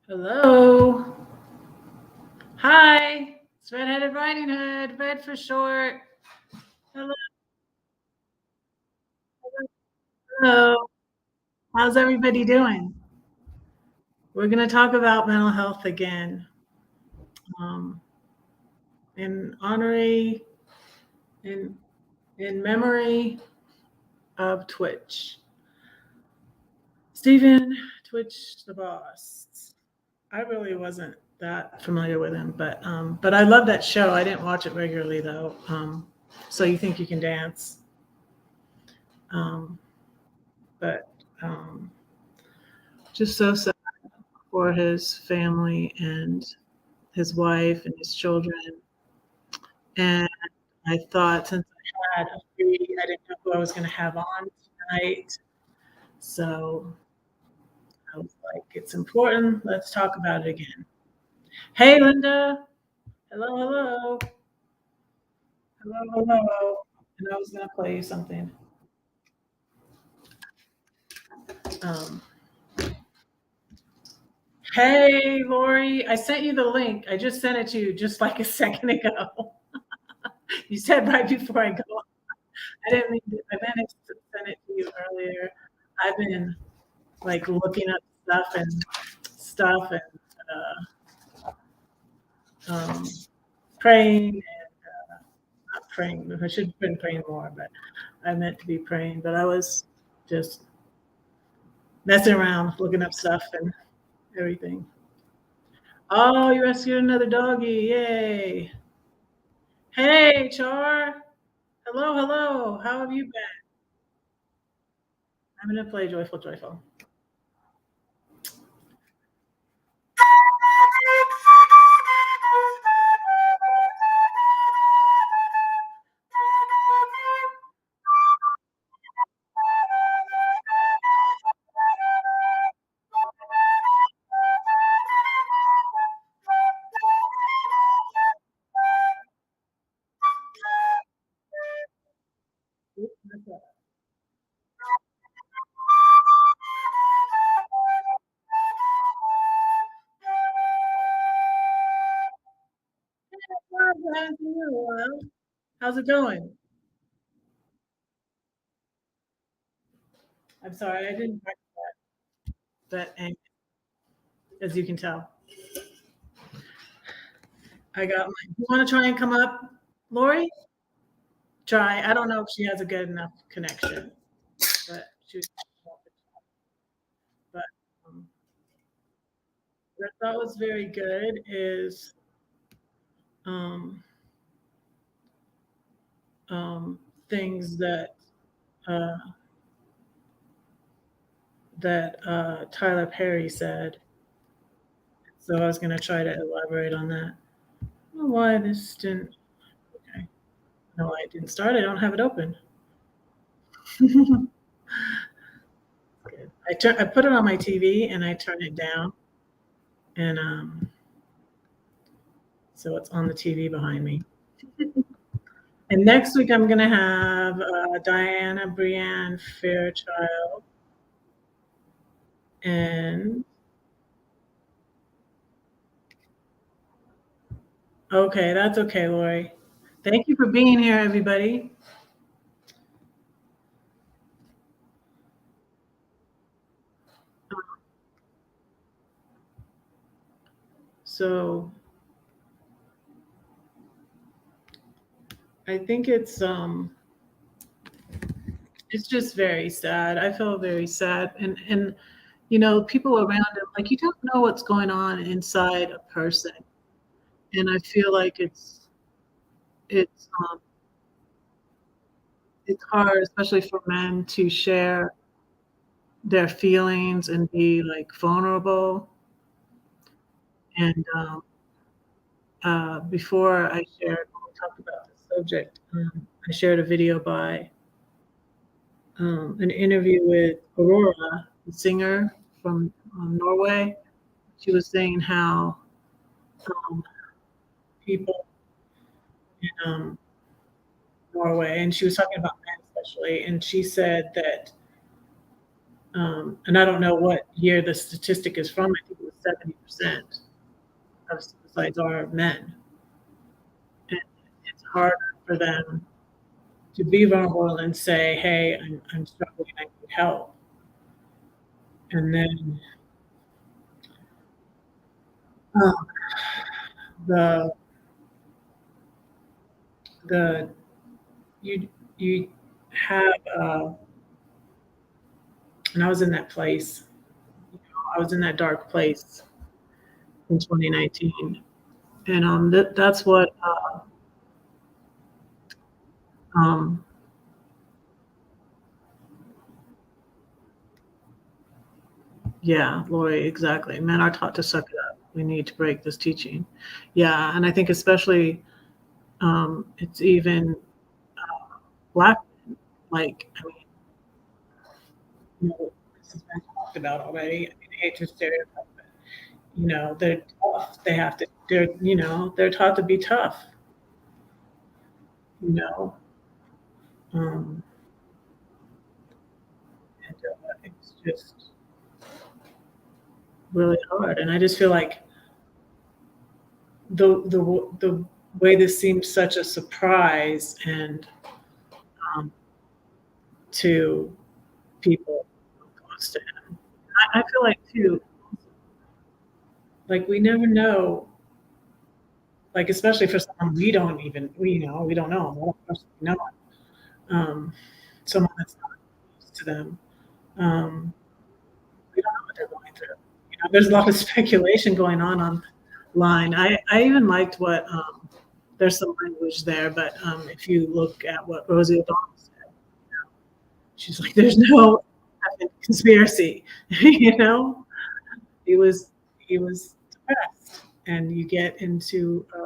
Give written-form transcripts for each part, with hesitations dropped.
Hello. Hi. It's Redheaded Riding Hood, Red for short. Hello. Hello. How's everybody doing? We're going to talk about mental health again. Um, in honorary, in in memory of Twitch. Stephen Twitch the boss. I really wasn't that familiar with him, but I love that show. I didn't watch it regularly though. So you think you can dance? Um, but just so sad for his family and his wife and his children. And I thought since I had a free, I didn't know who I was going to have on tonight. So I was like, it's important. Let's talk about it again. Hey, Linda. Hello, hello. Hello, hello. And I was going to play you something. Um, hey, Lori. I sent you the link. I just sent it to you just like a second ago. You said right before I go. I didn't mean to, I meant to send it to you earlier. I've been like looking up stuff and um, praying and not praying. I should have been praying more, but I meant to be praying. But I was just messing around, looking up stuff and everything. Oh, you rescued another doggy! Yay! Hey, Char. Hello, hello. How have you been? I'm gonna play Joyful, Joyful. How's it going? I'm sorry, I didn't practice that, as you can tell. I got my. You want to try and come up, Lori? Try. I don't know if she has a good enough connection, but she. But um, what I thought was very good is um, things uh, that Tyler Perry said. So I was going to try to elaborate on that. I don't know why this didn't. Okay. No, I didn't start. I don't have it open. I put it on my TV and I turn it down, and so it's on the TV behind me. And next week I'm gonna have Diana Brienne Fairchild, and okay, that's okay, Lori. Thank you for being here, everybody. So I think it's just very sad. I feel very sad, and people around him, like you don't know what's going on inside a person, and I feel like it's it's hard, especially for men, to share their feelings and be like vulnerable. And before I shared, when we talked about the subject, I shared a video by an interview with Aurora, the singer from Norway. She was saying how um, people in Norway, and she was talking about men especially, and she said that, and I don't know what year the statistic is from, I think it was 70% of suicides are men, and it's harder for them to be vulnerable and say, "Hey, I'm struggling, I need help." And then, um, the the you have, and I was in that place, I was in that dark place in 2019, and, that's what, um yeah, Lori, exactly. Men are taught to suck it up. We need to break this teaching. Yeah, and I think especially, it's even black men, like, I mean, this has been talked about already. I mean, I hate to stereotype, but, they're tough. They're taught to be tough, you know? Um, and, it's just really hard, and I just feel like the way this seems such a surprise and, um, to people close to him. I feel like too, like, we never know, like, especially for someone we don't know, we don't personally know, someone that's not close to them, um, we don't know what they're going through. There's a lot of speculation going on online. I even liked what, there's some language there, but, if you look at what Rosie O'Donnell said, she's like, "There's no effing conspiracy," you know? He was he was depressed, and you get into a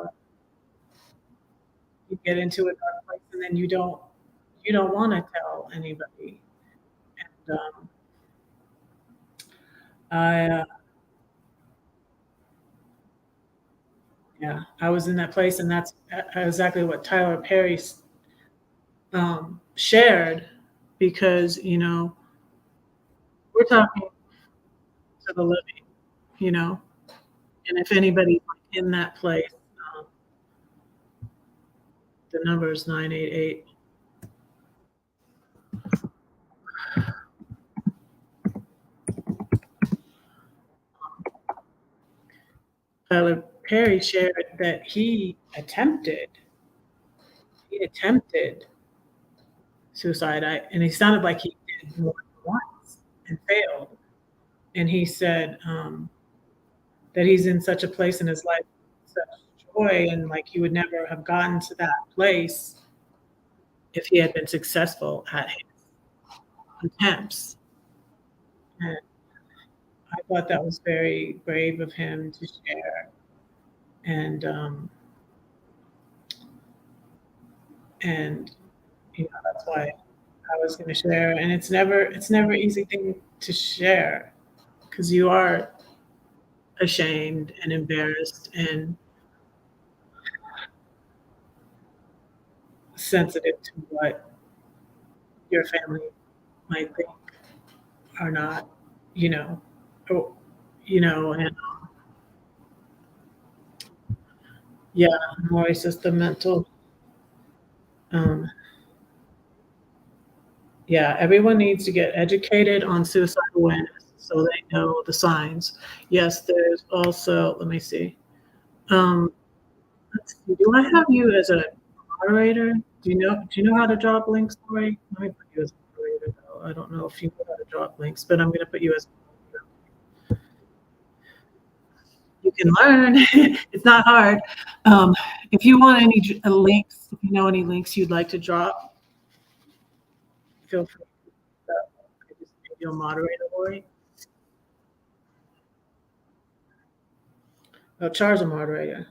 dark place, and then you don't wanna tell anybody, and, I, yeah, I was in that place, and that's exactly what Tyler Perry shared because, we're talking to the living, you know, and if anybody's in that place, um, the number is 988. Tyler Perry shared that he attempted suicide, and he sounded like he did more than once and failed, and he said, that he's in such a place in his life, such joy, and, like, he would never have gotten to that place if he had been successful at his attempts, and I thought that was very brave of him to share, and, and, that's why I was gonna share, and it's never easy thing to share because you are ashamed and embarrassed and sensitive to what your family might think or not, you know, or, and yeah, I'm always just the mental, um, yeah, everyone needs to get educated on suicide awareness so they know the signs. Yes, there's also, let me see. Um, let's see, do I have you as a moderator? Do you know how to drop links, Lori? Let me put you as a moderator though. I don't know if you know how to drop links, but I'm gonna put you as you can learn. It's not hard. Um, if you want any links, if you know any links you'd like to drop, feel free to do that. I just made you a moderator, Lori. Oh, Char's a moderator.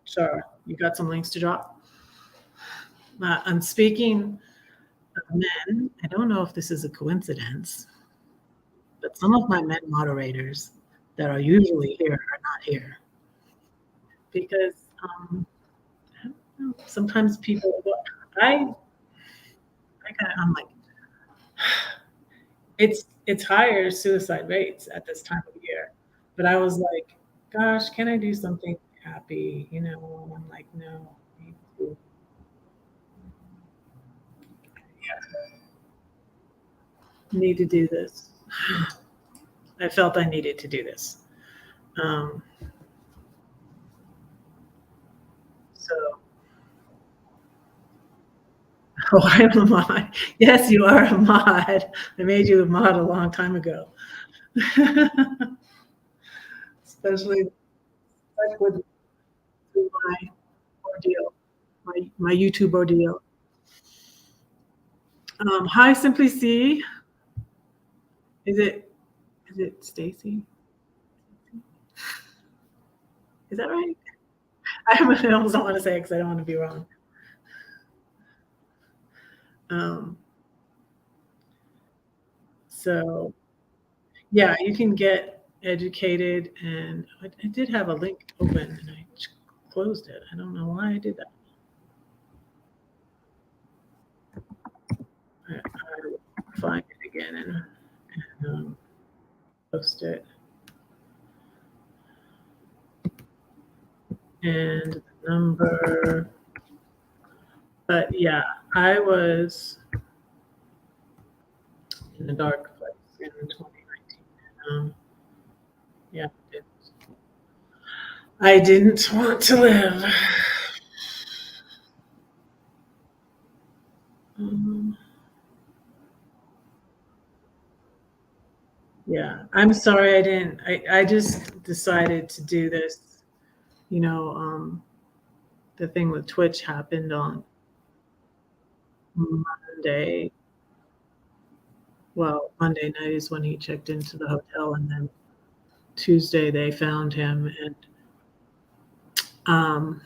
Char, you got some links to drop? I'm speaking of men. I don't know if this is a coincidence, but some of my men moderators that are usually here are not here because I don't know, sometimes people. I I'm like, it's higher suicide rates at this time of year. But I was like, gosh, can I do something happy? You know, and I'm like, no, I need to, need to do this. I felt I needed to do this. Um, so, oh, I'm a mod. Yes, you are a mod. I made you a mod a long time ago. Especially like with my ordeal, my YouTube ordeal. Hi, Simply C. Is it Stacy? Is that right? I almost don't want to say it because I don't want to be wrong. Um, so yeah, you can get educated, and I did have a link open and I closed it. I don't know why I did that. I will find it again and post it. And the number, but yeah, I was in a dark place in 2019. Yeah, I didn't want to live. Um, yeah, I'm sorry I didn't. I just decided to do this. You know, the thing with Twitch happened on Monday. Well, Monday night is when he checked into the hotel, and then Tuesday they found him. And um,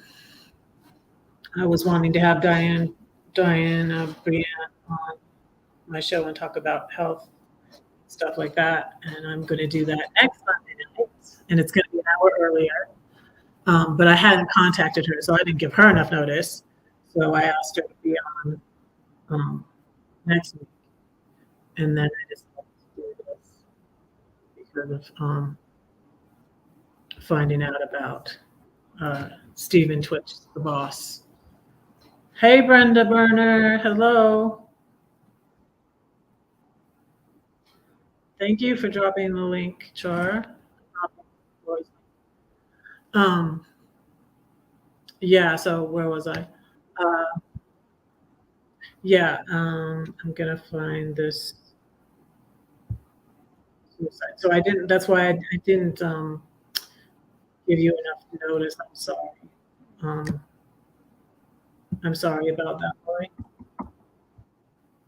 I was wanting to have Diane Brienne on my show and talk about health stuff like that. And I'm going to do that next Monday night, and it's going to be an hour earlier. But I hadn't contacted her, so I didn't give her enough notice. So I asked her to be on next week, and then I decided to do this because of finding out about Stephen Twitch, the boss. Hey, Brenda Burner. Hello. Thank you for dropping the link, Char. Um, yeah, so where was I? Uh, yeah, I'm gonna find this suicide. So I didn't, that's why I didn't give you enough notice. I'm sorry. Um, I'm sorry about that, boy.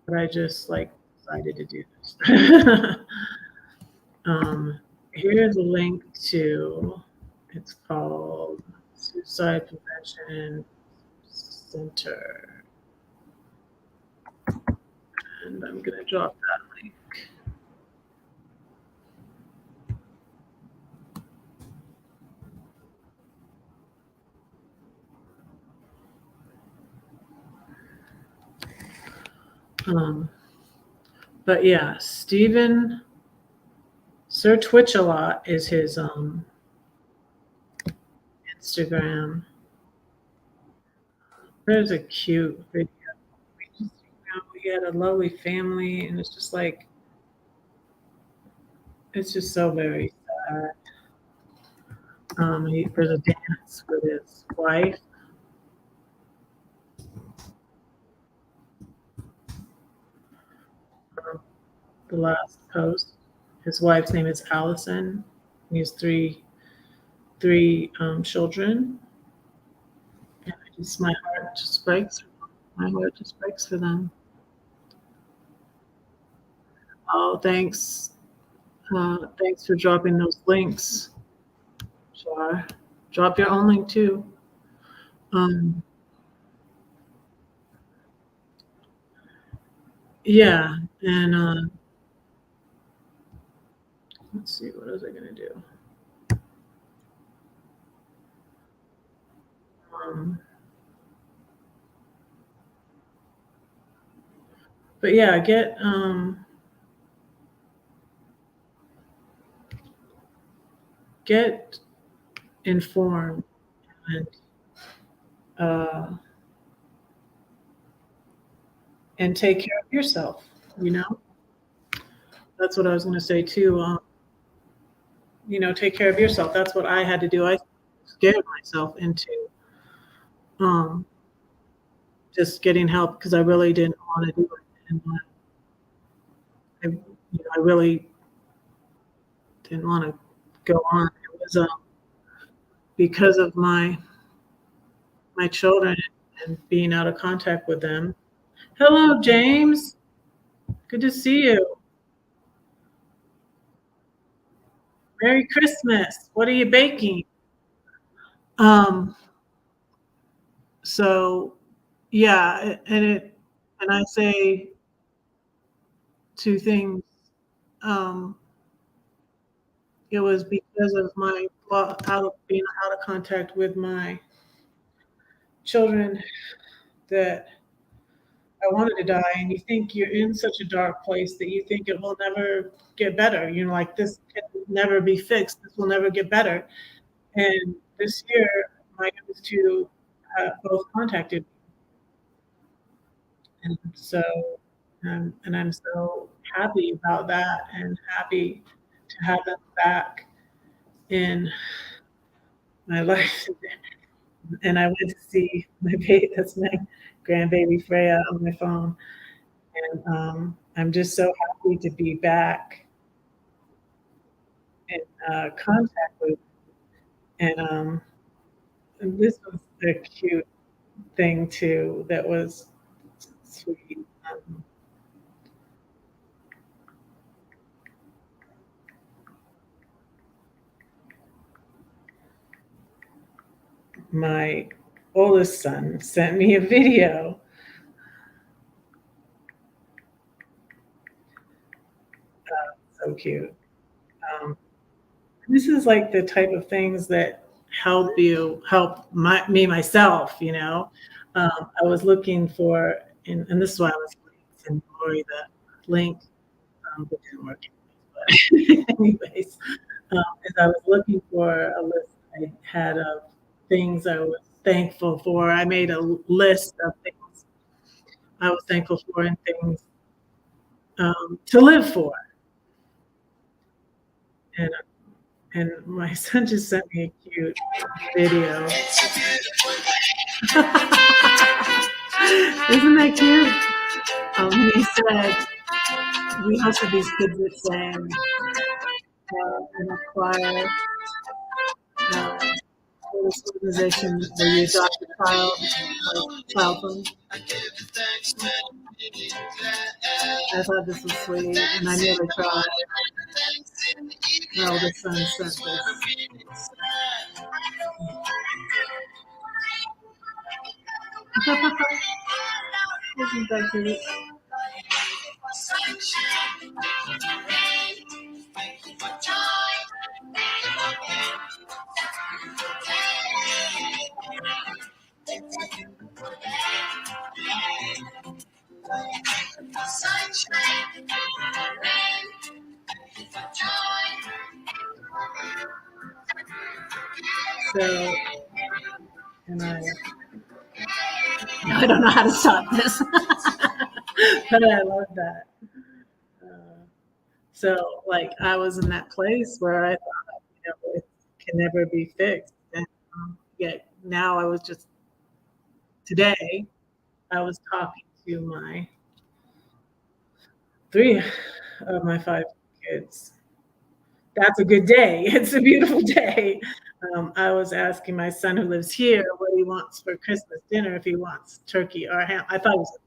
But I just like decided to do this. Here's a link to, it's called Suicide Prevention Center. And I'm going to drop that link. But yeah, Stephen Sir Twitch a lot is his Instagram. There's a cute video. We had a lovely family, and it's just like, it's just so very sad. There's a dance with his wife. The last post. His wife's name is Allison. He has three children. And my heart just breaks. My heart just breaks for them. Oh, thanks. Thanks for dropping those links. Sure. Drop your own link too. Um, yeah, and let's see, what was I gonna do? Um, but yeah, get informed and uh, and take care of yourself. You know, that's what I was going to say too. Take care of yourself. That's what I had to do. I scared myself into um, just getting help because I really didn't want to do it, and I really didn't want to go on. It was because of my children and being out of contact with them. Hello, James. Good to see you. Merry Christmas. What are you baking? Um, so yeah, and I say two things. Um, it was because of my being out of contact with my children that I wanted to die. And you think you're in such a dark place that you think it will never get better. Like this can never be fixed. This will never get better. And this year, my youngest two both contacted me, and so and I'm so happy about that, and happy to have them back in my life. And I went to see my baby, that's my grandbaby Freya on my phone, and I'm just so happy to be back in contact with. And this was a cute thing too. That was sweet. Um, my oldest son sent me a video. So cute. Um, this is like the type of things that help me myself. I was looking for, and this is why I was sending Lori the link. It didn't work anyways, but anyways, as I was looking for a list I had of things I was thankful for. I made a list of things I was thankful for and things to live for. And my son just sent me a cute video. Isn't that cute? He said we hosted these kids that sang in a choir. This organization where you adopt a child from. I thought this was sweet, and I nearly cried. My oldest son sent this. Isn't that cute? So, and I don't know how to stop this, but I love that. So, like, I was in that place where I thought, it can never be fixed. And yet now I was just, today, I was talking to my three of my five kids. That's a good day. It's a beautiful day. I was asking my son who lives here what he wants for Christmas dinner, if he wants turkey or ham. I thought it was,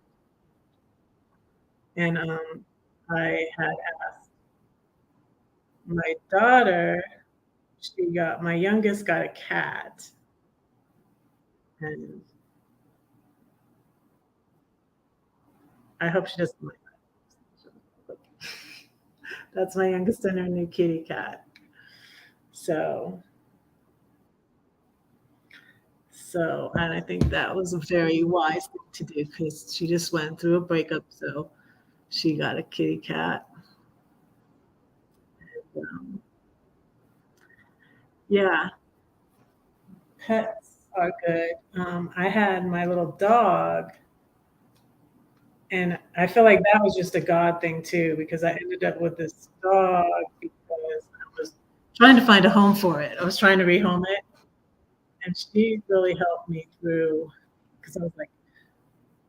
and I had asked my daughter. My youngest got a cat, and I hope she doesn't mind that. That's my youngest and her new kitty cat. So, and I think that was a very wise thing to do because she just went through a breakup. So she got a kitty cat. Um, Yeah, pets are good. I had my little dog, and I feel like that was just a God thing too, because I ended up with this dog because I was trying to find a home for it. I was trying to rehome it, and she really helped me through because I was like,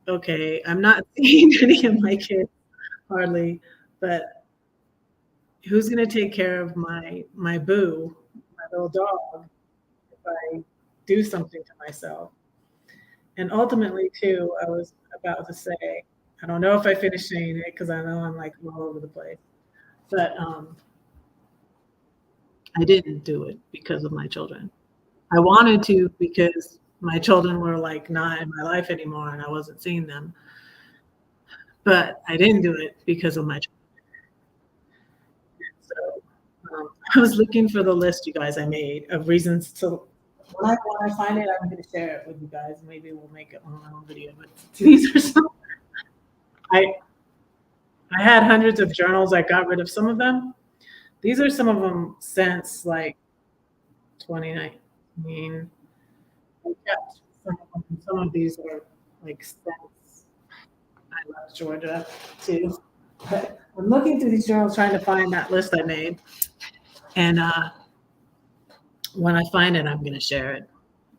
okay, I'm not seeing any of my kids hardly, but who's gonna take care of my boo, my little dog, if I do something to myself? And ultimately, too, I was about to say, I don't know if I finished saying it because I know I'm like all over the place, but I didn't do it because of my children. I wanted to because my children were like not in my life anymore and I wasn't seeing them, but I didn't do it because of my children. So I was looking for the list, you guys, I made of reasons to. When I find it, I'm going to share it with you guys. Maybe we'll make it on our own video. But these are some. I I had hundreds of journals. I got rid of some of them. These are some of them since like 2019. I kept some of them. Some of these are like since I left Georgia too. But I'm looking through these journals trying to find that list I made. And when I find it, I'm going to share it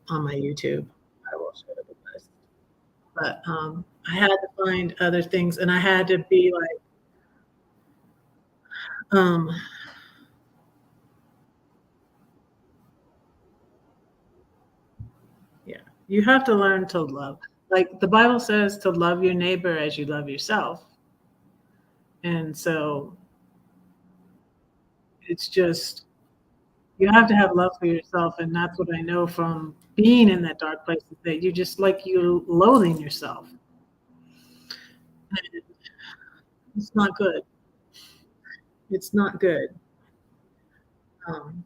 on my YouTube. I will share the list. But I had to find other things, and I had to be like, um, yeah, you have to learn to love. Like the Bible says, to love your neighbor as you love yourself. And so it's just, you have to have love for yourself. And that's what I know from being in that dark place is that you just like you loathing yourself. And it's not good. It's not good. Um,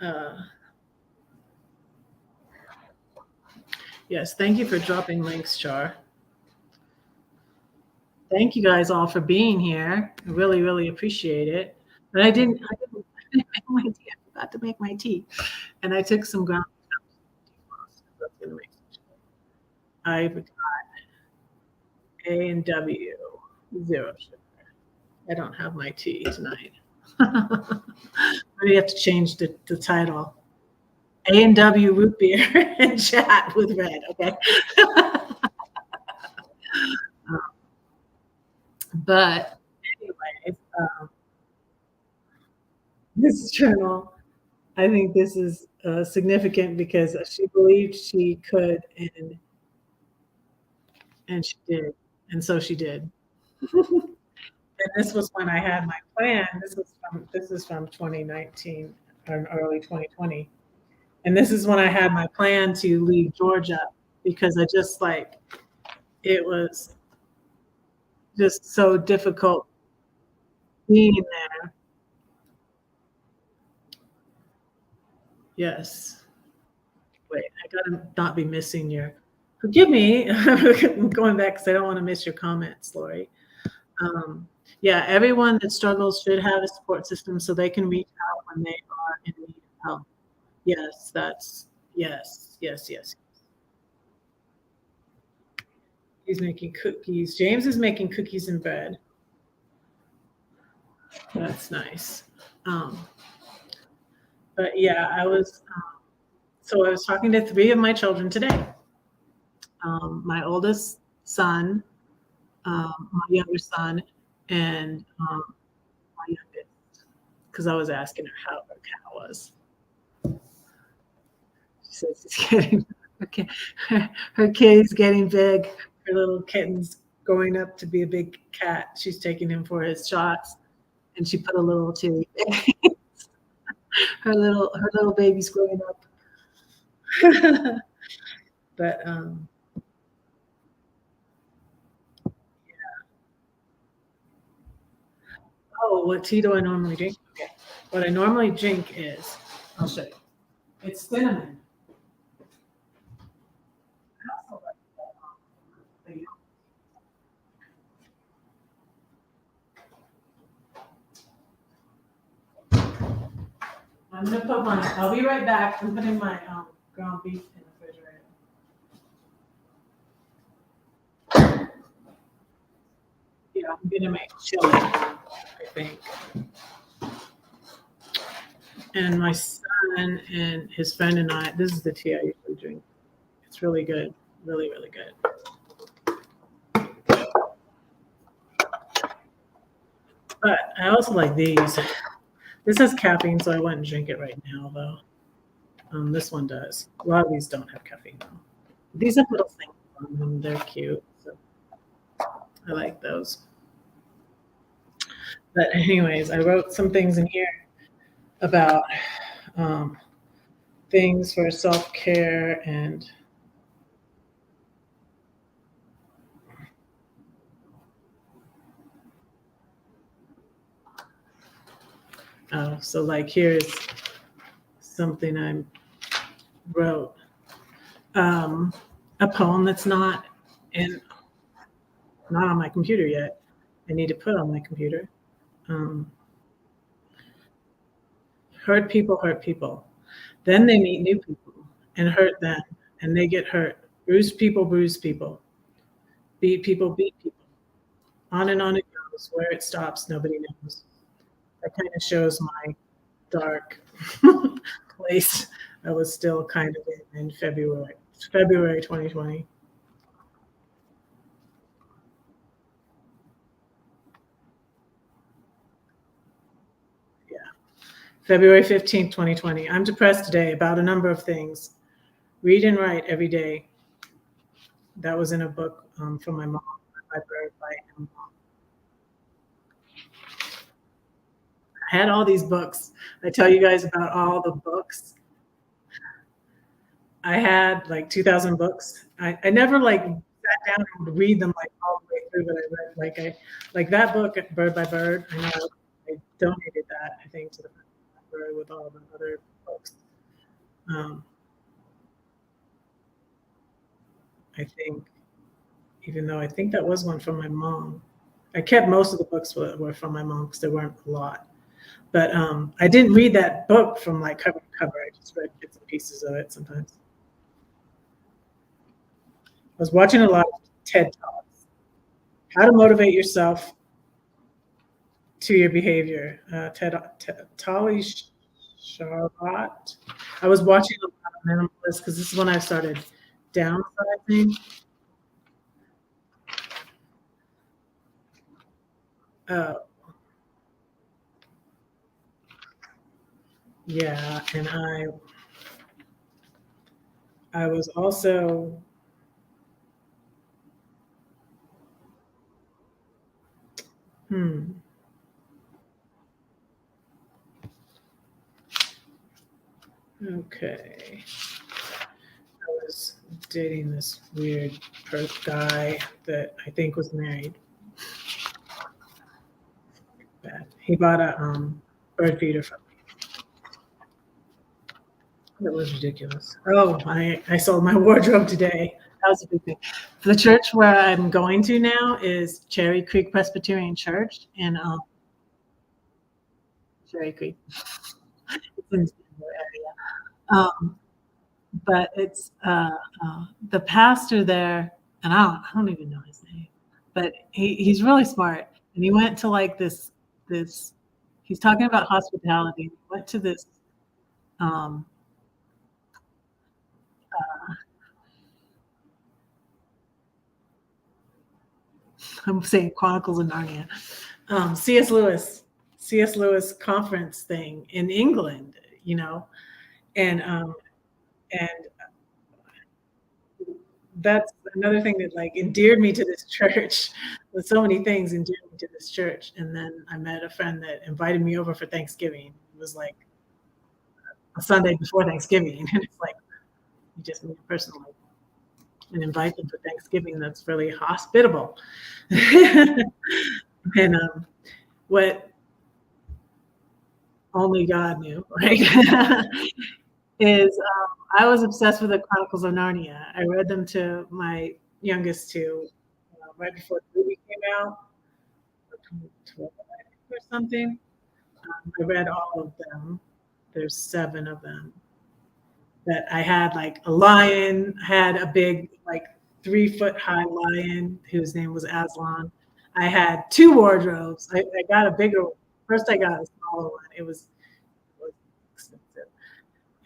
uh, yes, thank you for dropping links, Char. Thank you guys all for being here. I really, really appreciate it. But I didn't make my tea. I forgot to make my tea. And I took some ground. That's gonna make I've got A and W, zero sugar. I don't have my tea tonight. Maybe have to change the title. A and W root beer and chat with Red. Okay. But anyways, this journal, I think this is significant because she believed she could, and she did, and so she did. And this was when I had my plan. This is from 2019 or early 2020, and this is when I had my plan to leave Georgia because I just like it was just so difficult being there. Yes. Wait, I gotta not be missing your. Forgive me. I'm going back because I don't want to miss your comments, Lori. Um, yeah, everyone that struggles should have a support system so they can reach out when they are in need of help. Yes, that's yes, yes, yes. He's making cookies. James is making cookies and bread. That's nice. Um, but yeah, so I was talking to three of my children today. My oldest son, my younger son, and my youngest, because I was asking her how her cat was. She says she's getting okay. Her kitty's getting big. Her little kitten's growing up to be a big cat. She's taking him for his shots, and she put a little too. Her little baby's growing up. But oh, what tea do I normally drink? Okay. What I normally drink is, I'll show you. It's cinnamon. I'm gonna put my. I'll be right back. I'm putting my ground beef in the refrigerator. Yeah, I'm gonna make chili, I think. And my son and his friend and I. This is the tea I usually drink. It's really good. Really, really good. But I also like these. This has caffeine, so I wouldn't drink it right now, though. This one does. A lot of these don't have caffeine, though. These have little things on them. They're cute. So I like those. But anyways, I wrote some things in here about um, things for self care and so like here's something I wrote, um, a poem that's in not on my computer yet. I need to put on my computer. Um, hurt people hurt people. Then they meet new people and hurt them, and they get hurt. Bruise people. Beat people beat people. On and on it goes. Where it stops, nobody knows. That kind of shows my dark place I was still kind of in February 2020. Yeah. February 15th, 2020. I'm depressed today about a number of things. Read and write every day. That was in a book from my mom. I had all these books. I tell you guys about all the books. I had like 2,000 books. I never like sat down and read them like all the way through, but I read like that book, Bird by Bird. I know I donated that, I think, to the library with all the other books. Um, I think, even though I think that was one from my mom. I kept most of the books were from my mom because there weren't a lot. But I didn't read that book from like cover to cover. I just read bits and pieces of it sometimes. I was watching a lot of TED Talks. How to motivate yourself to your behavior. Tali Charlotte. I was watching a lot of minimalists because this is when I started downsizing. Uh, yeah, and I was also hmm, okay. I was dating this weird guy that I think was married. Bad. He bought a bird feeder from me. That was ridiculous. Oh, I sold my wardrobe today. That was a big thing. The church where I'm going to now is Cherry Creek Presbyterian Church in Cherry Creek. It's in the area. But it's the pastor there, and I don't even know his name, but he's really smart. And he went to like this. He's talking about hospitality. He went to this. Um, I'm saying Chronicles of Narnia. C.S. Lewis conference thing in England, you know, and and that's another thing that like endeared me to this church. With so many things endeared me to this church, and then I met a friend that invited me over for Thanksgiving. It was like a Sunday before Thanksgiving, and it's like you just meet a person like and invite them for Thanksgiving. That's really hospitable. And what only God knew, right? Is I was obsessed with the Chronicles of Narnia. I read them to my youngest two right before the movie came out, or 2012 or something. I read all of them there's 7 of them. That I had like a lion, had a big, like 3-foot high lion whose name was Aslan. I had 2 wardrobes. I got a bigger one. First, I got a smaller one. It was expensive.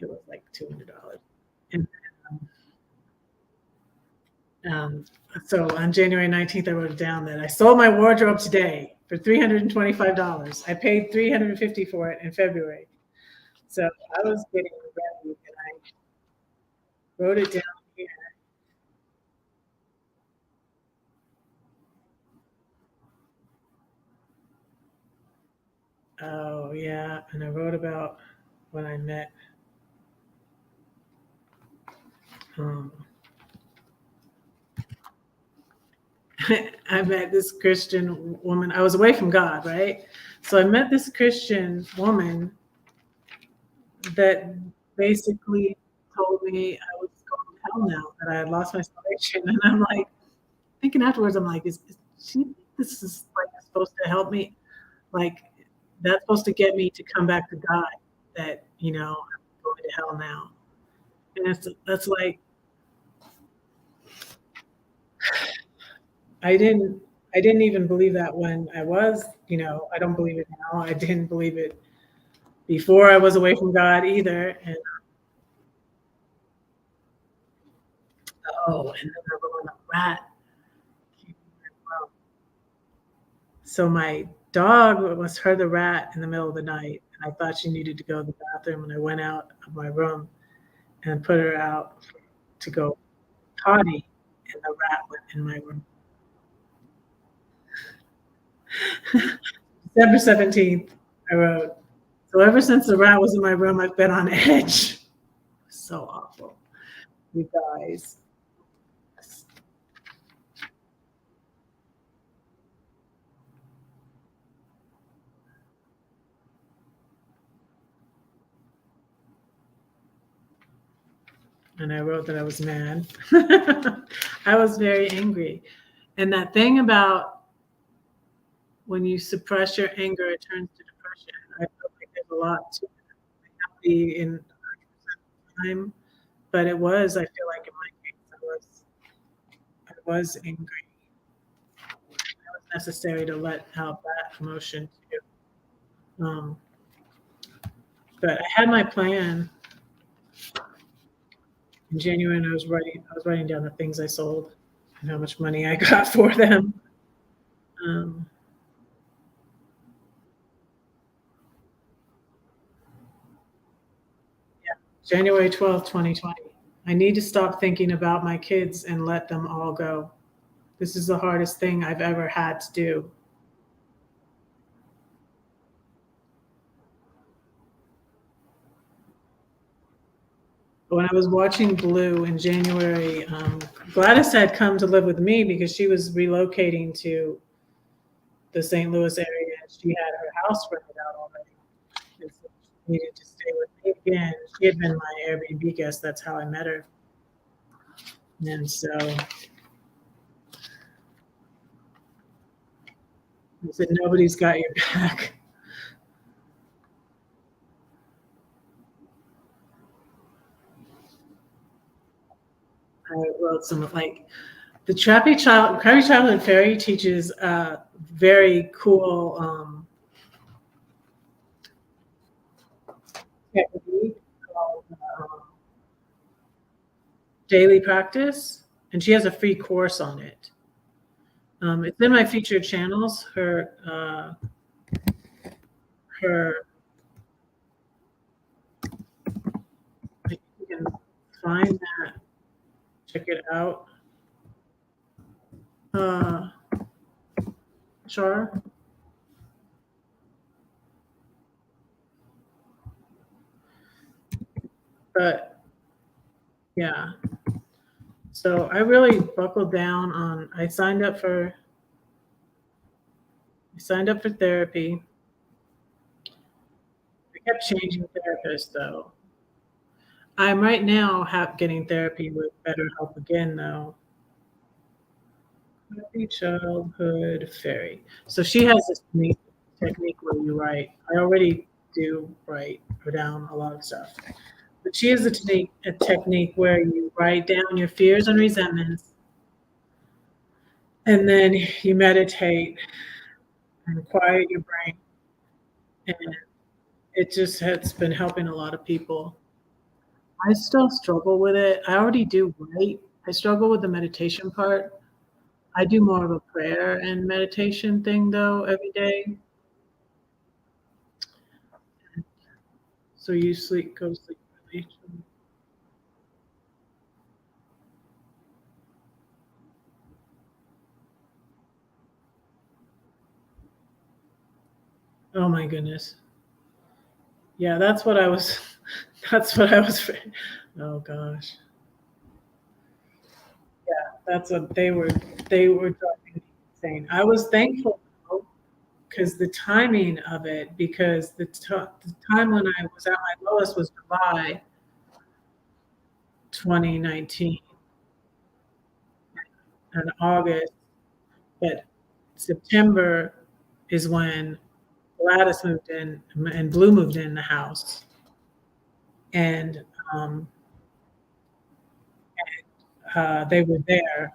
It was like $200. And um, so on January 19th, I wrote it down that I sold my wardrobe today for $325. I paid $350 for it in February. So I was getting ready and I wrote it down here. Oh, yeah. And I wrote about when I met um, I met this Christian woman. I was away from God, right? So I met this Christian woman that basically told me I was going to hell now, that I had lost my salvation. And I'm like, thinking afterwards, I'm like, is she, this is like supposed to help me? Like, that's supposed to get me to come back to God, that, I'm going to hell now. And that's like, I didn't I didn't even believe that when I was, I don't believe it now. I didn't believe it before I was away from God either. And oh, and then when a rat came in my room. So my dog was heard the rat in the middle of the night, and I thought she needed to go to the bathroom, and I went out of my room and put her out to go potty, and the rat went in my room. December 17th, I wrote. So ever since the rat was in my room, I've been on edge. So awful, you guys. And I wrote that I was mad. I was very angry. And that thing about when you suppress your anger, it turns to depression. I feel like there's a lot to it. It may not be in 100% of the time, but it was. I feel like in my case, I was angry. It was necessary to let out that emotion too. Um, but I had my plan in January, and I was writing down the things I sold and how much money I got for them. Um, January 12th, 2020. I need to stop thinking about my kids and let them all go. This is the hardest thing I've ever had to do. When I was watching Blue in January, Gladys had come to live with me because she was relocating to the St. Louis area, and she had her house rented out already. And so she needed to stay with me again. She had been my Airbnb guest. That's how I met her. And so I said, nobody's got your back. I wrote some like the Krabby Childhood Fairy teaches a very cool technique called daily practice, and she has a free course on it. It's in my featured channels. Her you can find that. Check it out. Uh, Char. But yeah, so I really buckled down on. I signed up for therapy. I kept changing therapists though. I'm right now getting therapy with BetterHelp again though. Happy Childhood Fairy. So she has this neat technique where you write. I already do write her down a lot of stuff. But she has a technique where you write down your fears and resentments, and then you meditate and quiet your brain. And it just has been helping a lot of people. I still struggle with it. I already do write. I struggle with the meditation part. I do more of a prayer and meditation thing though every day. So you go to sleep early. Oh my goodness. Yeah, that's what I was. That's what I was. Oh gosh. Yeah, that's what they were. They were driving me insane. I was thankful because the timing of it, because the time when I was at my lowest was July 2019 and August, but September is when Gladys moved in and Blue moved in the house, and um, they were there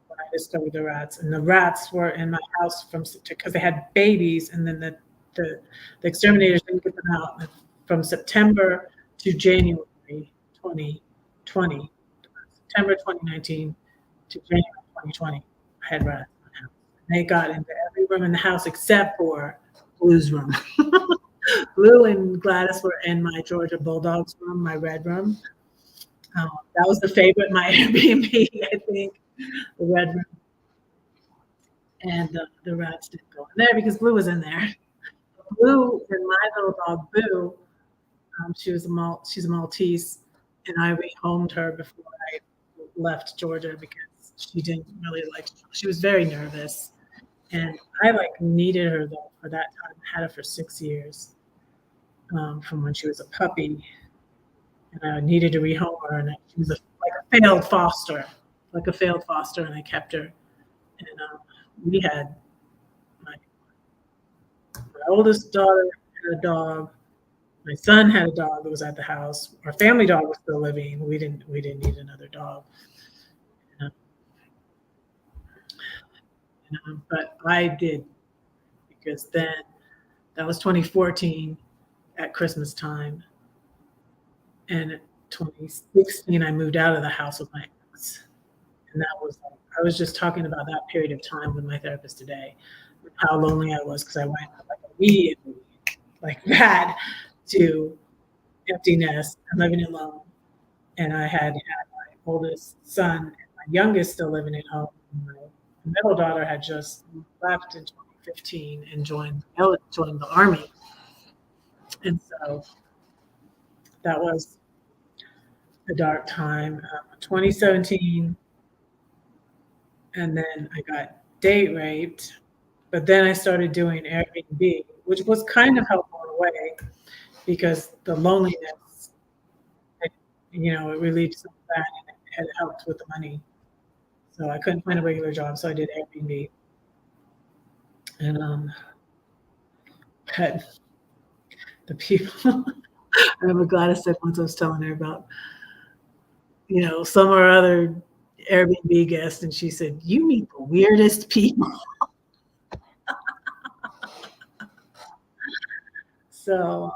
when I discovered the rats, and the rats were in my house from because they had babies, and then the, the exterminators didn't get them out from September to January 2020, September 2019 to January 2020. I had rats in my house. They got into every room in the house except for Blue's room. Blue and Gladys were in my Georgia Bulldogs room, my red room. That was the favorite, my Airbnb, I think, the red room. And the rats didn't go in there because Blue was in there. Blue and my little dog Boo, she's a Maltese, and I rehomed her before I left Georgia because she didn't really like. She was very nervous, and I like needed her though for that time. I had her for 6 years, from when she was a puppy, and I needed to rehome her, and she was like a failed foster, and I kept her. And we had my, my oldest daughter had a dog. My son had a dog that was at the house. Our family dog was still living. We didn't need another dog. You but I did because then that was 2014 at Christmas time, and 2016 I moved out of the house with my ex, and that was like, I was just talking about that period of time with my therapist today, how lonely I was because I went like immediately like that to empty nest and living alone, and I had my oldest son and my youngest still living at home. My middle daughter had just left in 2015 and joined the army, and so that was a dark time. 2017, and then I got date raped, but then I started doing Airbnb, which was kind of helpful in a way because the loneliness, it, it relieved some of that and it had helped with the money. So I couldn't find a regular job, so I did Airbnb. And had the people. I remember Gladys said once I was telling her about, some or other Airbnb guest, and she said, "You meet the weirdest people." So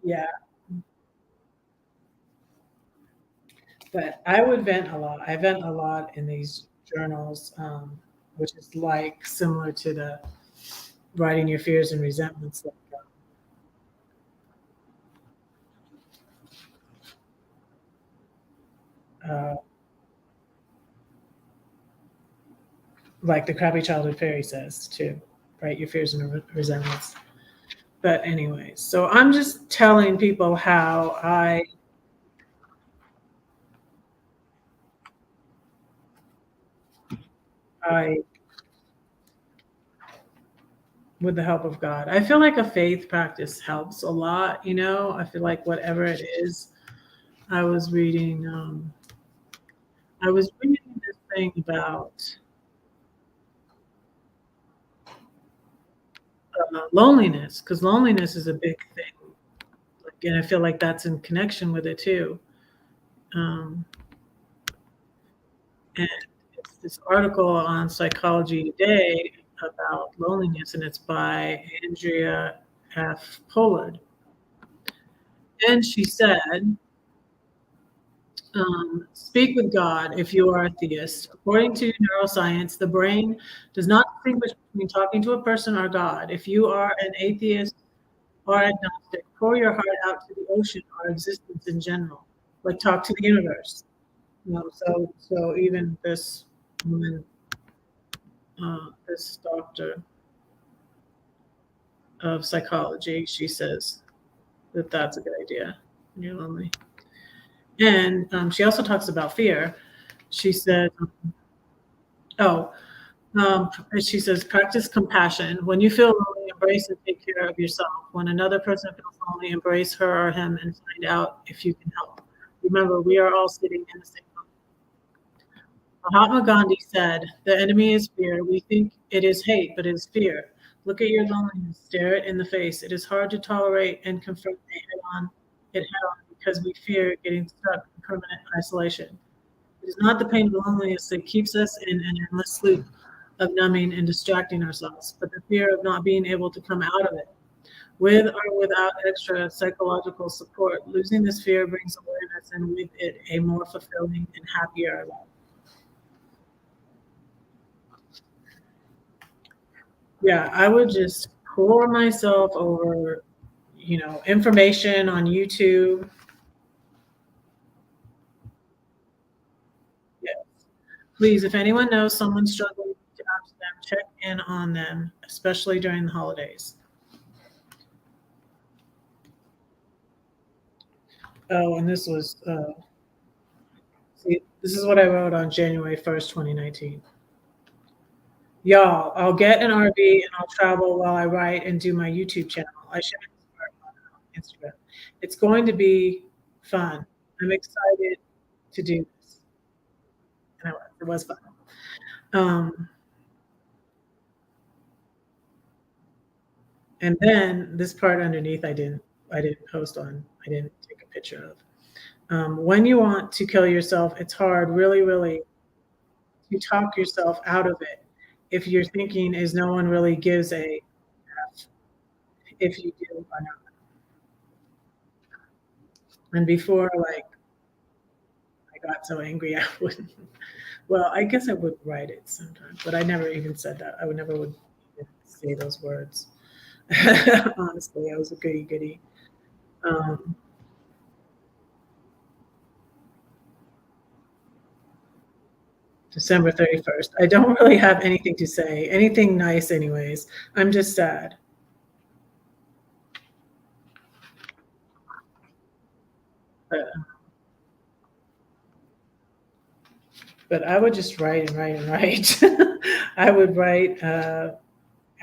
yeah, but I would vent a lot. I vent a lot in these journals, which is like similar to the writing your fears and resentments. Uh, like the Crappy Childhood Fairy says too, write your fears and resentments. But anyway, so I'm just telling people how I with the help of God. I feel like a faith practice helps a lot, I feel like whatever it is. I was reading this thing about loneliness, because loneliness is a big thing and I feel like that's in connection with it too. Um, and it's this article on Psychology Today about loneliness, and it's by Andrea F. Pollard. And she said, speak with God if you are a theist. According to neuroscience, the brain does not distinguish between talking to a person or God. If you are an atheist or agnostic, pour your heart out to the ocean or existence in general. Like talk to the universe. So even this woman, this doctor of psychology, she says that that's a good idea when you're lonely. And she also talks about fear. She said, oh, she says, practice compassion. When you feel lonely, embrace and take care of yourself. When another person feels lonely, embrace her or him and find out if you can help. Remember, we are all sitting in the same boat. Mahatma Gandhi said, the enemy is fear. We think it is hate, but it is fear. Look at your loneliness, stare it in the face. It is hard to tolerate and confront it head on because we fear getting stuck in permanent isolation. It is not the pain of loneliness that keeps us in an endless loop of numbing and distracting ourselves, but the fear of not being able to come out of it. With or without extra psychological support, losing this fear brings awareness and with it a more fulfilling and happier life. Yeah, I would just pour myself over, information on YouTube. Yeah. Please, if anyone knows someone struggling to out to them, check in on them, especially during the holidays. Oh, and this was, see, this is what I wrote on January 1st, 2019. Y'all, I'll get an RV and I'll travel while I write and do my YouTube channel. I share this part on Instagram. It's going to be fun. I'm excited to do this. And it was fun. Um, and then this part underneath, I didn't post on. I didn't take a picture of. When you want to kill yourself, it's hard, really, really, to talk yourself out of it. If your thinking is no one really gives a F if you do or not. And before, like, I got so angry, I wouldn't. Well, I guess I would write it sometimes, but I never even said that. I would never would say those words. Honestly, I was a goody goody. Um, December 31st. I don't really have anything to say, anything nice, anyways. I'm just sad. But, but I would just write and write and write. I would write, I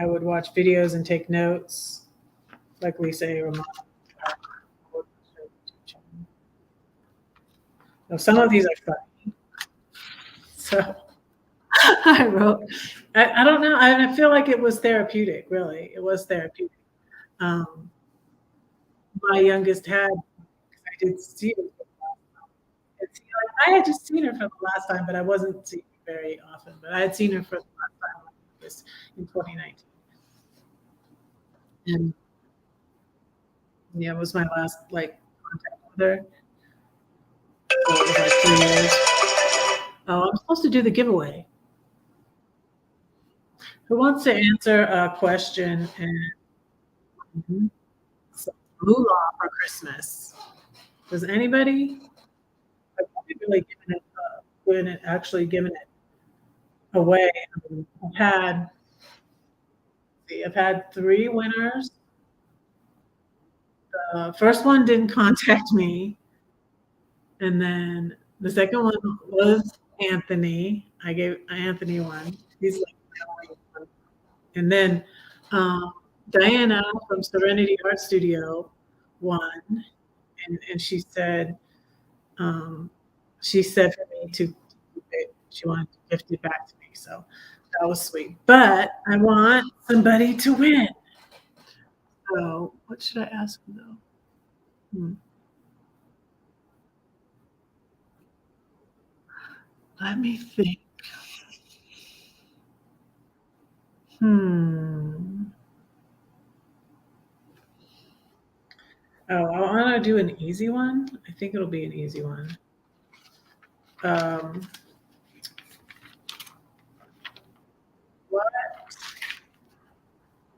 would watch videos and take notes, like Lisa A. Ramon. Now, some of these are funny. So I wrote, I don't know. I feel like it was therapeutic, really. It was therapeutic. Um, my youngest had, I did see her. I had just seen her for the last time, but I wasn't seeing her very often. But I had seen her for the last time in 2019. And yeah, it was my last like contact with her. So it was like 3 years. Oh, I'm supposed to do the giveaway. Who wants to answer a question and so, moolah for Christmas? Does anybody? I've only really actually given it away. I've had, I've had 3 winners. The first one didn't contact me, and then the second one was Anthony. I gave Anthony one. He's like my only one. And then Diana from Serenity Art Studio won, and she said for me to she wanted to gift it back to me. So that was sweet. But I want somebody to win. So what should I ask them though? Hmm. Let me think. Hmm. Oh, I wanna do an easy one. I think it'll be an easy one. Um, what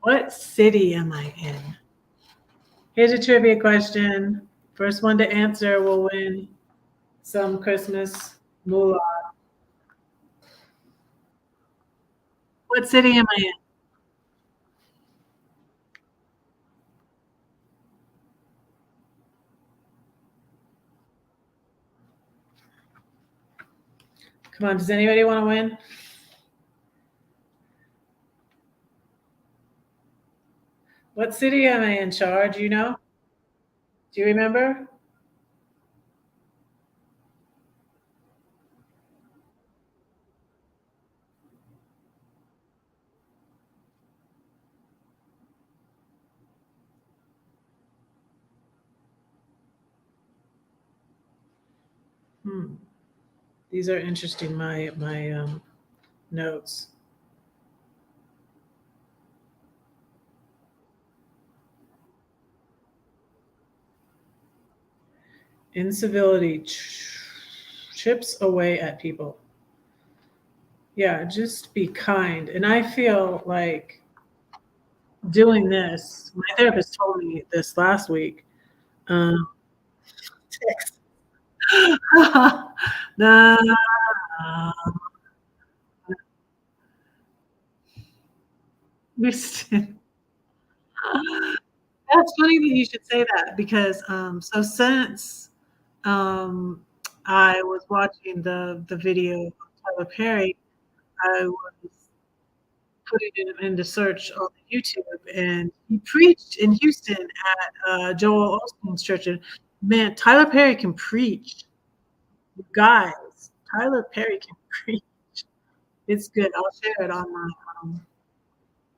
what city am I in? Here's a trivia question. First one to answer will win some Christmas moolah. What city am I in? Come on, does anybody want to win? What city am I in, Char? Do you know? Do you remember? Hmm. These are interesting. My notes. Incivility chips away at people. Yeah, just be kind. And I feel like doing this. My therapist told me this last week. Um, nah, Houston. That's funny that you should say that because so since um, I was watching the video of Tyler Perry, I was putting it into search on YouTube, and he preached in Houston at Joel Osteen's church. And man, Tyler Perry can preach, you guys. Tyler Perry can preach. It's good. I'll share it on my.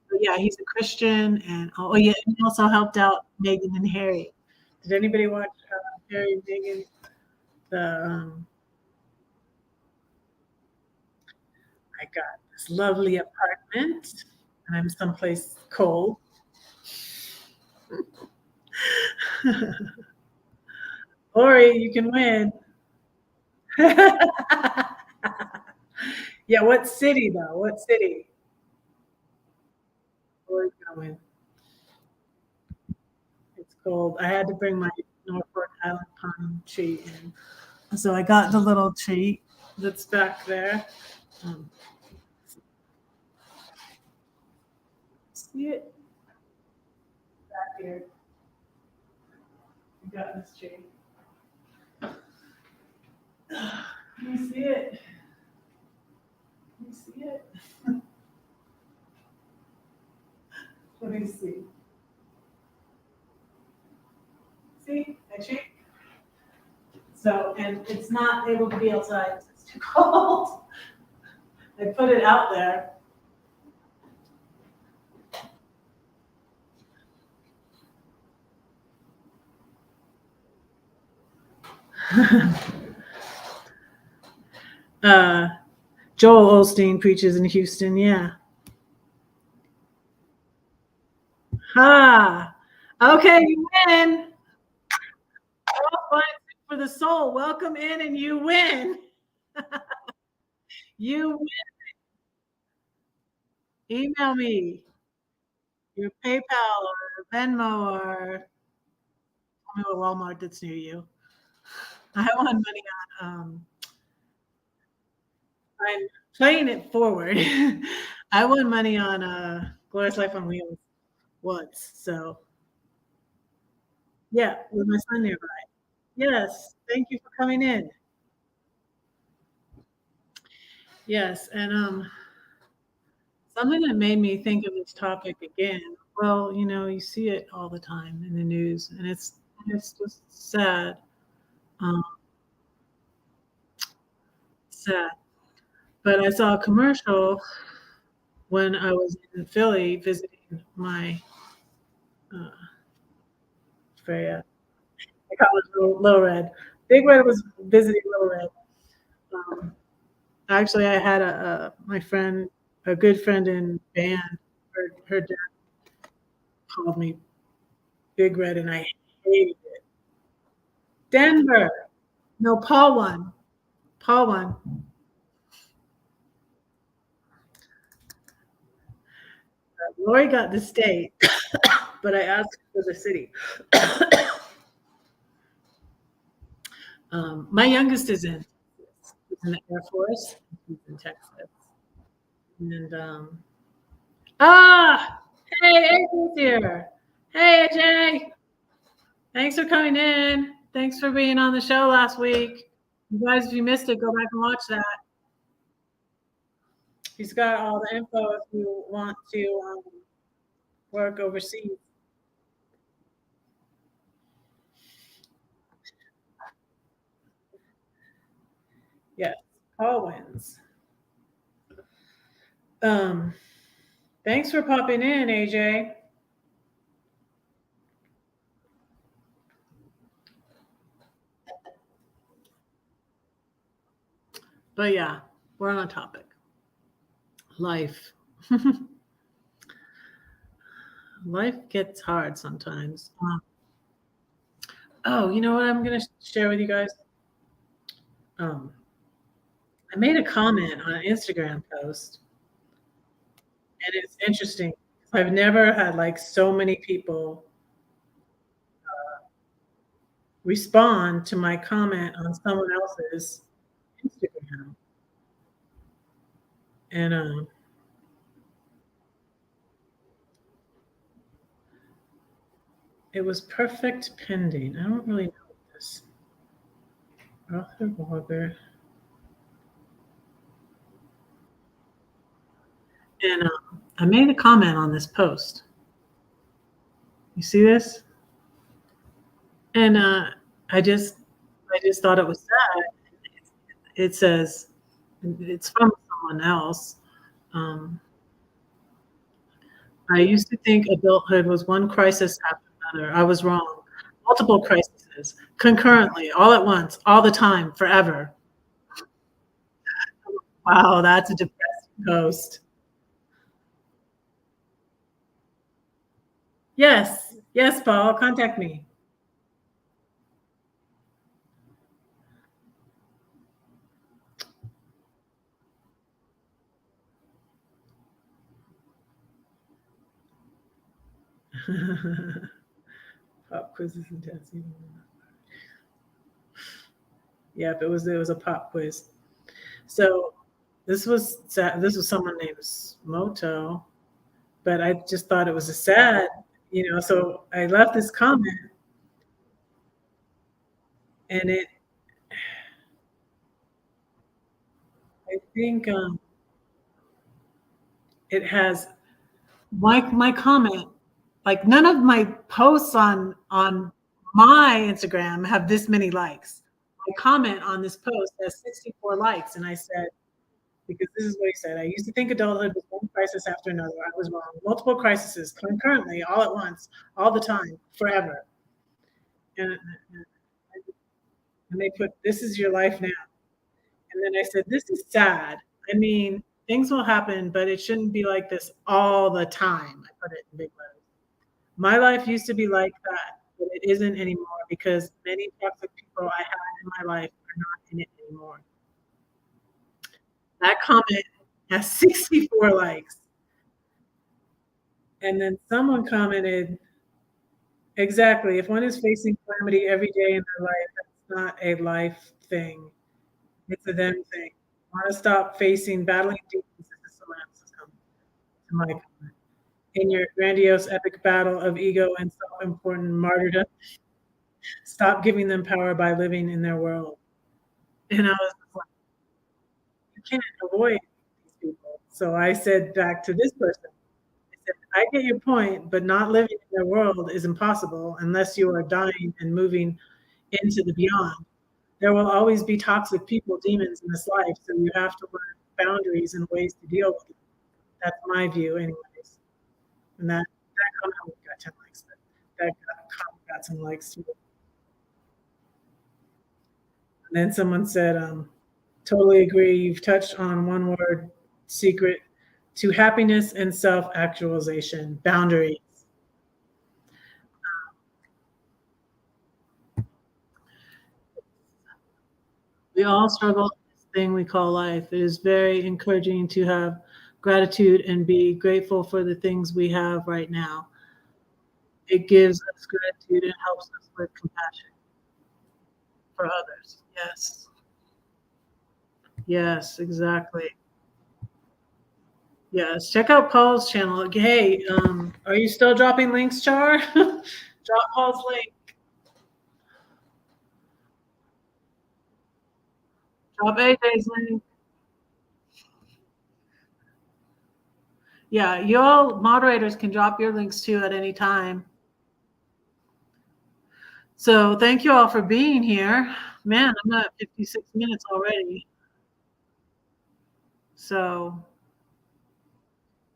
But yeah, he's a Christian, and oh yeah, and he also helped out Meghan and Harry. Did anybody watch Harry and Meghan? The I got this lovely apartment, and I'm someplace cold. Lori, you can win. Yeah, what city though? What city? Lori's gonna win. It's cold. I had to bring my Norfolk Island pine tree in, so I got the little tree that's back there. Um, see it back here? I got this tree. Can you see it? Can you see it? Let me see. See that tree? So, and it's not able to be outside. It's too cold. I put it out there. uh, Joel Osteen preaches in Houston. Yeah. Ha. Okay, you win. For the soul. Welcome in and you win. You win. Email me your PayPal or Venmo or tell me what Walmart that's near you. I won money on I'm playing it forward. I won money on Glorious Life on Wheels once. So yeah, with my son nearby. Yes. Thank you for coming in. Yes. And something that made me think of this topic again. Well, you see it all the time in the news, and it's just sad. Um, sad. But I saw a commercial when I was in Philly visiting my uh, Freya. I call it Little Red. Big Red was visiting Little Red. Um, actually, I had my friend, a good friend in band. Her dad called me Big Red, and I hated it. Denver. No, Paul won. Paul won. Lori got the state, but I asked for the city. My youngest is in the Air Force. He's in Texas. And hey, AJ's here. Hey, AJ. Thanks for coming in. Thanks for being on the show last week. You guys, if you missed it, go back and watch that. He's got all the info if you want to work overseas. Yes, Paul wins. Um, Thanks for popping in, AJ. But yeah, we're on a topic. Life. Life gets hard sometimes. Oh, you know what I'm going to share with you guys? Um, I made a comment on an Instagram post, and it's interesting. I've never had like so many people respond to my comment on someone else's Instagram. And it was perfect pending. I don't really know this. Author, blogger. And I made a comment on this post. You see this? And I just thought it was sad. It says it's from someone else. Um, I used to think adulthood was one crisis after another. I was wrong. Multiple crises, concurrently, all at once, all the time, forever. Wow, that's a depressing post. Yes, yes, Paul, contact me. Pop quizzes and tests. Yep, it was a pop quiz. So this was someone named Moto, but I just thought it was a sad, so I left this comment, and I think it has my comment, like none of my posts on my Instagram have this many likes. My comment on this post has 64 likes, and I said, because this is what he said. I used to think adulthood was one crisis after another. I was wrong. Multiple crises concurrently, all at once, all the time, forever. And they put, "This is your life now." And then I said, "This is sad. I mean, things will happen, but it shouldn't be like this all the time." I put it in big letters. My life used to be like that, but it isn't anymore because many toxic people I had in my life are not in it anymore. That comment has 64 likes. And then someone commented, exactly, if one is facing calamity every day in their life, that's not a life thing. It's a them thing. Want to stop facing battling demons. This is someone else's comment to my comment. In your grandiose epic battle of ego and self-important martyrdom, stop giving them power by living in their world. And I was like, you can't avoid these people. So I said back to this person, I said, I get your point, but not living in their world is impossible unless you are dying and moving into the beyond. There will always be toxic people, demons in this life, so you have to learn boundaries and ways to deal with it. That's my view, anyways. And that comment only got 10 likes, but that comment got some likes too. And then someone said, totally agree. You've touched on one word secret to happiness and self actualization boundaries. We all struggle with this thing we call life. It is very encouraging to have gratitude and be grateful for the things we have right now. It gives us gratitude and helps us with compassion for others. Yes. Yes, exactly. Yes. Check out Paul's channel. Hey, are you still dropping links, Char? Drop Paul's link. Drop AJ's link. Yeah, you all moderators can drop your links too at any time. So thank you all for being here. Man, I'm at 56 minutes already. So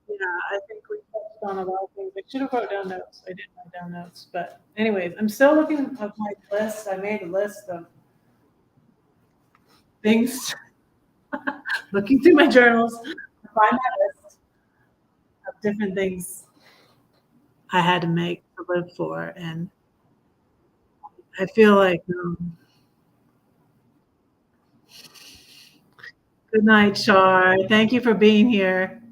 yeah, I think we touched on a lot of things. I should have wrote down notes. I didn't write down notes. But anyways, I'm still looking at my list. I made a list of things, looking through my journals to find my list of different things I had to make to live for. And I feel like good night, Char. Thank you for being here.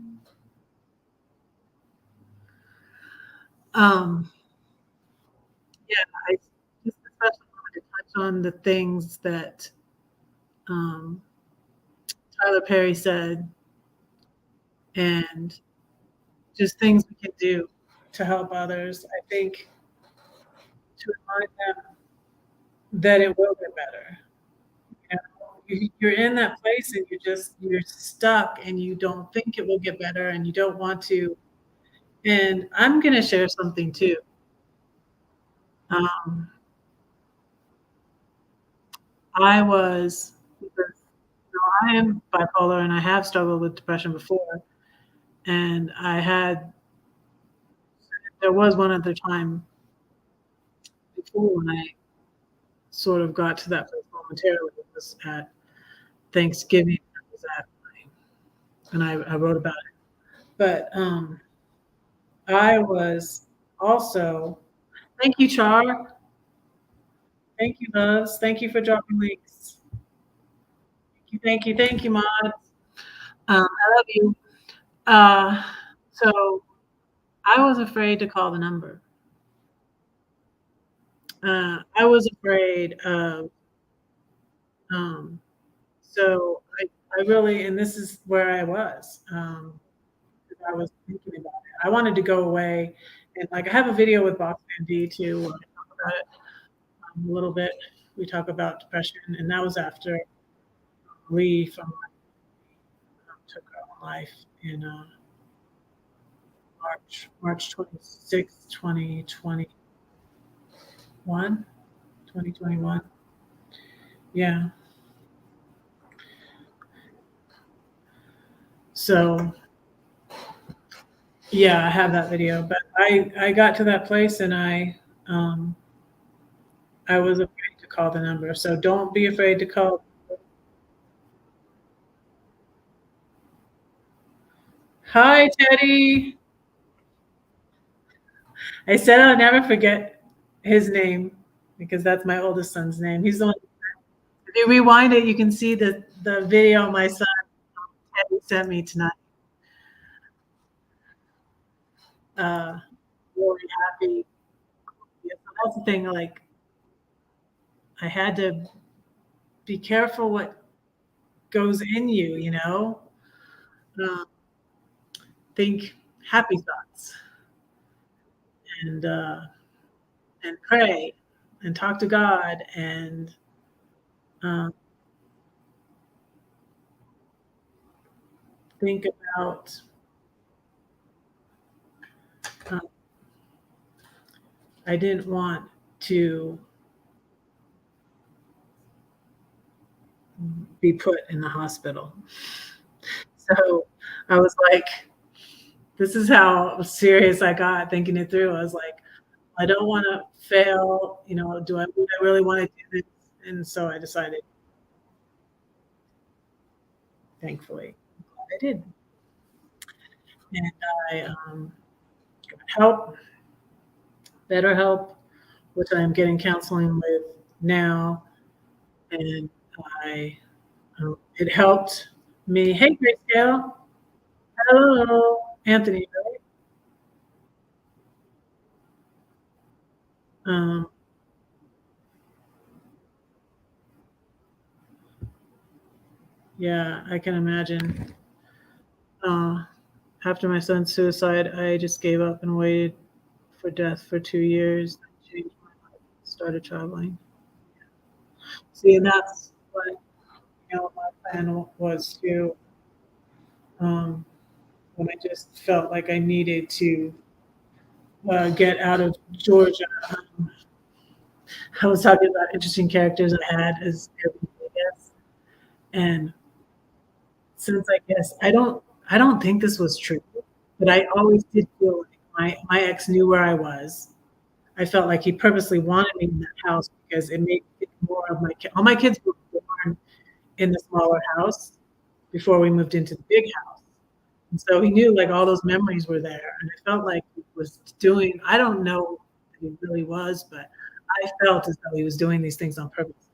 Um, yeah, I just especially wanted to touch on the things that um, Tyler Perry said and just things we can do to help others. I think to remind them that it will get better. You know, you're in that place and you're stuck and you don't think it will get better and you don't want to. And I'm going to share something too. Um, I was because I am bipolar and I have struggled with depression before. And there was one other time before when I sort of got to that place momentarily. It was at Thanksgiving. I was at and I wrote about it. But I was also, thank you, Char. Thank you, loves. Thank you for dropping links. Thank you, Mod. I love you. Uh, so I was afraid to call the number. I was afraid of, um, so I really, and this is where I was. I was thinking about it. I wanted to go away, and like I have a video with Box D too, where I talk about it a little bit. We talk about depression, and that was after Lee from took her own life in March 26th, 2021. 2021. Yeah. So yeah, I have that video, but I got to that place and um I was afraid to call the number. So don't be afraid to call. Hi, Teddy. I said I'll never forget his name because that's my oldest son's name. He's the one. If you rewind it, you can see the video my son Teddy sent me tonight. Uh, really happy. Yeah, so that's the thing. Like I had to be careful what goes in you. Uh, think happy thoughts and uh, and pray and talk to God and uh, think about. Uh, I didn't want to be put in the hospital, so I was like, this is how serious I got thinking it through. I was like, I don't want to fail. Do I really want to do this? And so I decided. thankfully. I did. And I got help, better help, which I'm getting counseling with now. And I, it helped me. Hey, Grayscale. Hello, Anthony. Right? Um, yeah, I can imagine. Uh, After my son's suicide, I just gave up and waited for death for 2 years. I changed my life, started traveling. See, and that's what my plan was to. Um, when I just felt like I needed to get out of Georgia. I was talking about interesting characters I had as Airbnb guests, and since I don't think this was true, but I always did feel like my ex knew where I was. I felt like he purposely wanted me in that house because it made it more of all my kids were born in the smaller house before we moved into the big house. And so he knew like all those memories were there. And I felt like he was doing, I don't know if he really was, but I felt as though he was doing these things on purpose.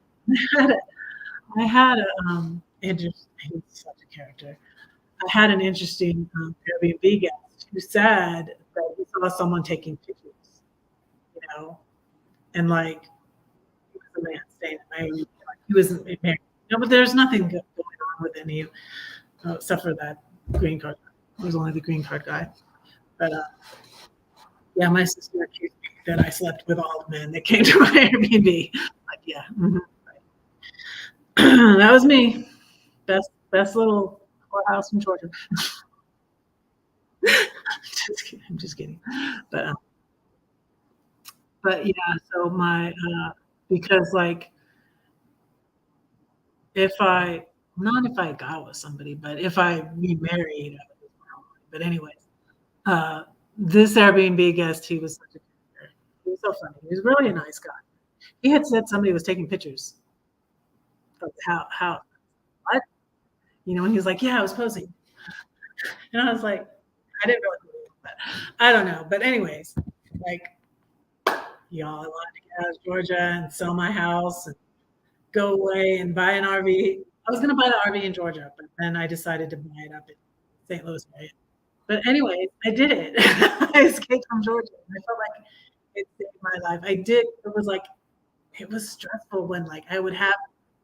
I had a interesting, he's such a character. I had an interesting Airbnb guest who said that he saw someone taking pictures, you know, and like he was a man staying at my Airbnb, like he wasn't married. No, but there's nothing going on with any, except for that green card. It was only the green card guy. But yeah, my sister accused me that I slept with all the men that came to my Airbnb. Like, yeah, that was me. Best little courthouse in Georgia. Just kidding. I'm just kidding. But but yeah, so my because like if I not if I got with somebody, but if I remarried, but anyways, uh, this Airbnb guest, he was such a character. He was so funny. He was really a nice guy. He had said somebody was taking pictures of how what? And he was like, yeah, I was posing. And I was like, I didn't really believe it, but I don't know. But anyways, like y'all, I wanted to get out of Georgia and sell my house and go away and buy an RV. I was gonna buy the RV in Georgia, but then I decided to buy it up in St. Louis area. But anyways, I did it. I escaped from Georgia. I felt like it saved my life. I did. It was stressful when like I would have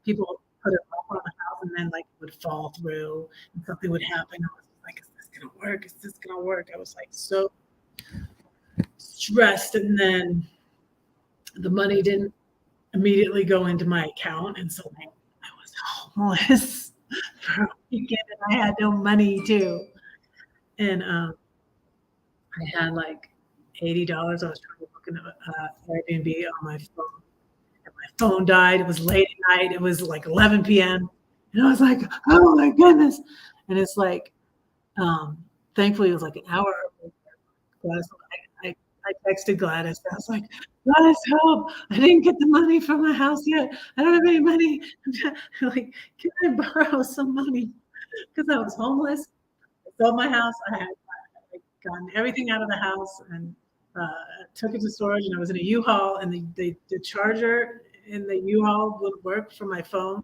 people put it up on the house and then like it would fall through and something would happen. I was like, is this gonna work? Is this gonna work? I was like so stressed, and then the money didn't immediately go into my account, and so like, I was homeless for a weekend, and I had no money too. And I had like $80. I was trying to book an Airbnb on my phone. And my phone died. It was late at night. It was like 11 p.m. And I was like, oh my goodness. And it's like, thankfully, it was like an hour early. Gladys, I texted Gladys. I was like, Gladys, help. I didn't get the money from my house yet. I don't have any money. Like, can I borrow some money? Because I was homeless. I sold my house. I had gotten everything out of the house and took it to storage. And I was in a U-Haul, and the charger in the U-Haul wouldn't work for my phone.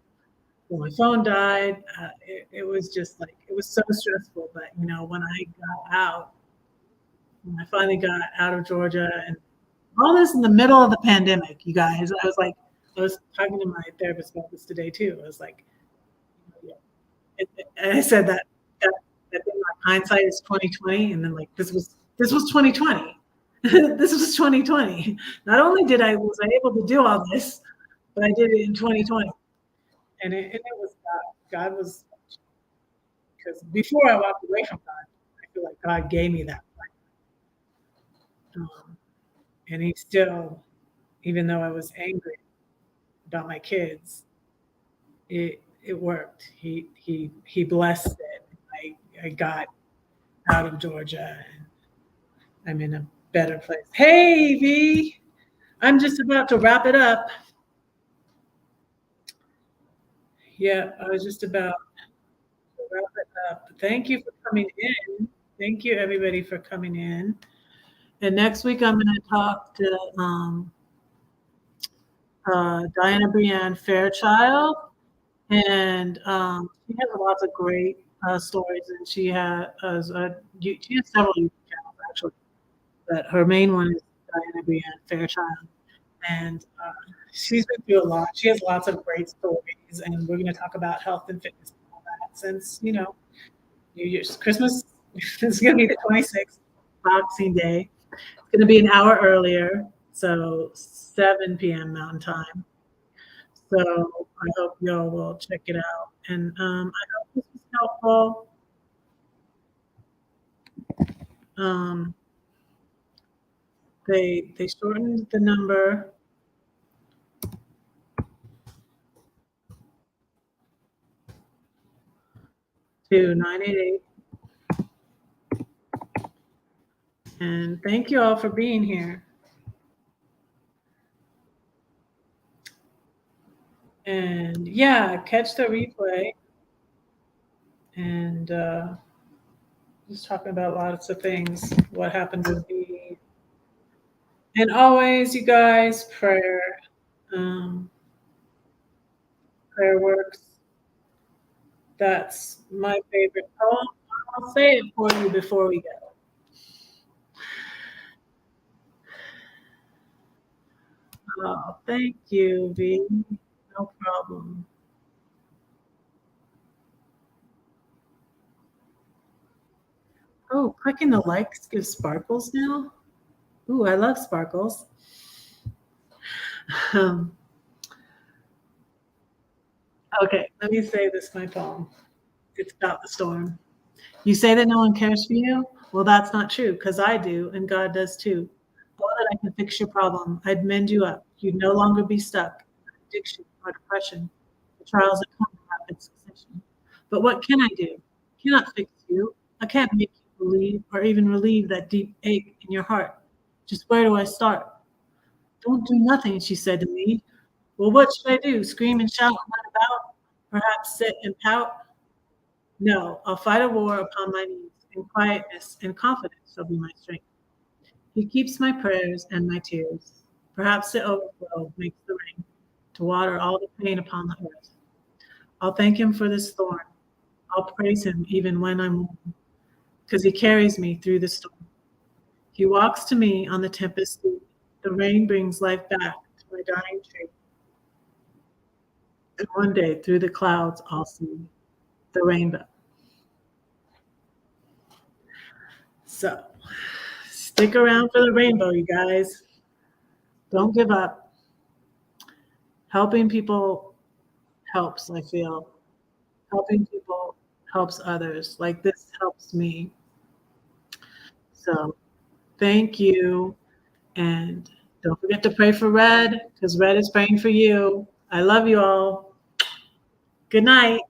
Well, my phone died. It was just like it was so stressful. But when I finally got out of Georgia, and all this in the middle of the pandemic, you guys, I was talking to my therapist about this today too. I was like, yeah, I said that thing like hindsight is 2020, and then like this was 2020. This was 2020. Not only was I able to do all this, but I did it in 2020, and it was God. God was, because before I walked away from God, I feel like God gave me that. Um, and He still, even though I was angry about my kids, it worked. He blessed it. I got out of Georgia, and I'm in a better place. Hey, V, I'm just about to wrap it up. Yeah, I was just about to Thank you for coming in. Thank you, everybody, for coming in. And next week, I'm going to talk to Diana Brienne Fairchild, and she has lots of great stories. And she has several YouTube channels actually, but her main one is Diana Brienne Fairchild, and she's been through a lot. She has lots of great stories, and we're going to talk about health and fitness and all that. Since New Year's, Christmas is going to be the 26th, Boxing Day. It's going to be an hour earlier, so 7 p.m. Mountain Time. So I hope y'all will check it out. And I hope this was helpful. They shortened the number to 988. And thank you all for being here. And yeah, catch the replay. And just talking about lots of things. What happened with me. And always, you guys, prayer. Prayer works. That's my favorite poem. I'll say it for you before we go. Oh, thank you, V. No problem. Oh, clicking the likes gives sparkles now? Ooh, I love sparkles. Okay, let me say this, my poem. It's about the storm. You say that no one cares for you? Well, that's not true, because I do, and God does too. Thought that I can fix your problem. I'd mend you up. You'd no longer be stuck in addiction or depression. The trials that come in rapid succession. But what can I do? I cannot fix you. I can't make you believe or even relieve that deep ache in your heart. Just where do I start? Don't do nothing, she said to me. Well, what should I do? Scream and shout and run about? Perhaps sit and pout? No, I'll fight a war upon my knees. In quietness and confidence shall be my strength. He keeps my prayers and my tears. Perhaps the overflow makes the rain to water all the pain upon the earth. I'll thank him for this thorn. I'll praise him even when I'm warm, because he carries me through the storm. He walks to me on the tempest sea. The rain brings life back to my dying tree. And one day through the clouds I'll see the rainbow. So stick around for the rainbow, you guys. Don't give up. Helping people helps, I feel. Helping people helps others. Like this helps me. So thank you. And don't forget to pray for Red, because Red is praying for you. I love you all. Good night.